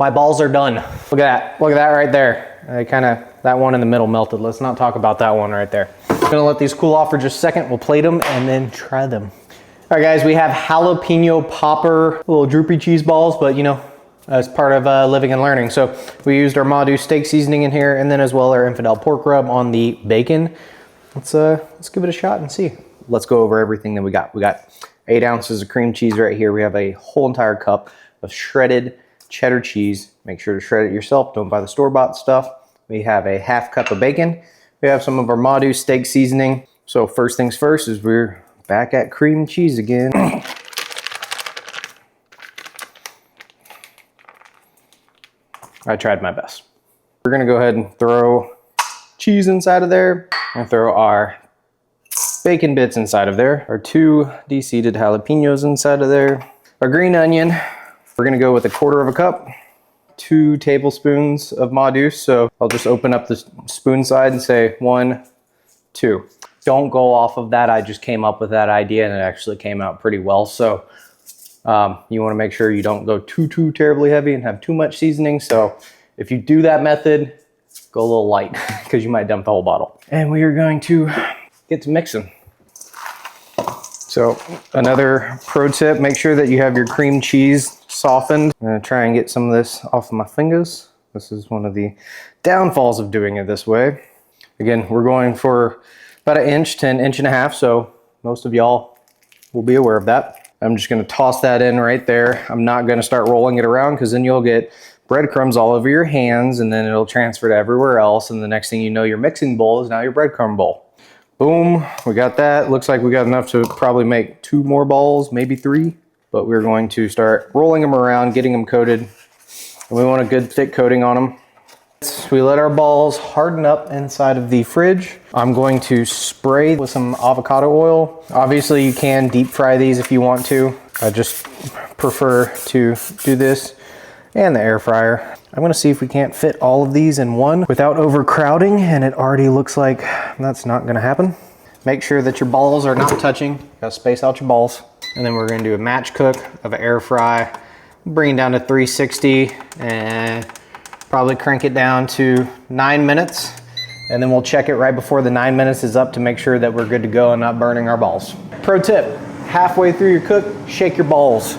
My balls are done. Look at that. Look at that right there. That one in the middle melted. Let's not talk about that one right there. I'm gonna let these cool off for just a second. We'll plate them and then try them. All right, guys, we have jalapeno popper, little droopy cheese balls, but you know, as part of living and learning. So we used our Ma Deuce steak seasoning in here, and then as well our infidel pork rub on the bacon. Let's give it a shot and see. Let's go over everything that we got. We got 8 ounces of cream cheese right here. We have a whole entire cup of shredded cheddar cheese. Make sure to shred it yourself. Don't buy the store-bought stuff. We have a half cup of bacon. We have some of our Ma Deuce steak seasoning. So first things first is we're back at cream cheese again. I tried my best. We're gonna go ahead and throw cheese inside of there and throw our bacon bits inside of there. Our 2 de-seeded jalapeños inside of there. Our green onion, we're gonna go with 1/4 cup. 2 tablespoons of Ma Deuce. So I'll just open up the spoon side and say 1, 2. Don't go off of that. I just came up with that idea and it actually came out pretty well. So you want to make sure you don't go too terribly heavy and have too much seasoning. So if you do that method, go a little light because you might dump the whole bottle. And we are going to get to mixing. So another pro tip, make sure that you have your cream cheese softened. I'm going to try and get some of this off of my fingers. This is one of the downfalls of doing it this way. Again, we're going for about 1 inch to 1.5 inches, so most of y'all will be aware of that. I'm just gonna toss that in right there. I'm not gonna start rolling it around because then you'll get breadcrumbs all over your hands and then it'll transfer to everywhere else. And the next thing you know, your mixing bowl is now your breadcrumb bowl. Boom, we got that. Looks like we got enough to probably make 2 more balls, maybe 3. But we're going to start rolling them around, getting them coated. And we want a good thick coating on them. We let our balls harden up inside of the fridge. I'm going to spray with some avocado oil. Obviously you can deep fry these if you want to. I just prefer to do this and the air fryer. I'm gonna see if we can't fit all of these in one without overcrowding, and it already looks like that's not gonna happen. Make sure that your balls are not touching. Gotta space out your balls. And then we're gonna do a match cook of an air fry. Bring it down to 360 and probably crank it down to 9 minutes, and then we'll check it right before the 9 minutes is up to make sure that we're good to go and not burning our balls. Pro tip, halfway through your cook, shake your balls.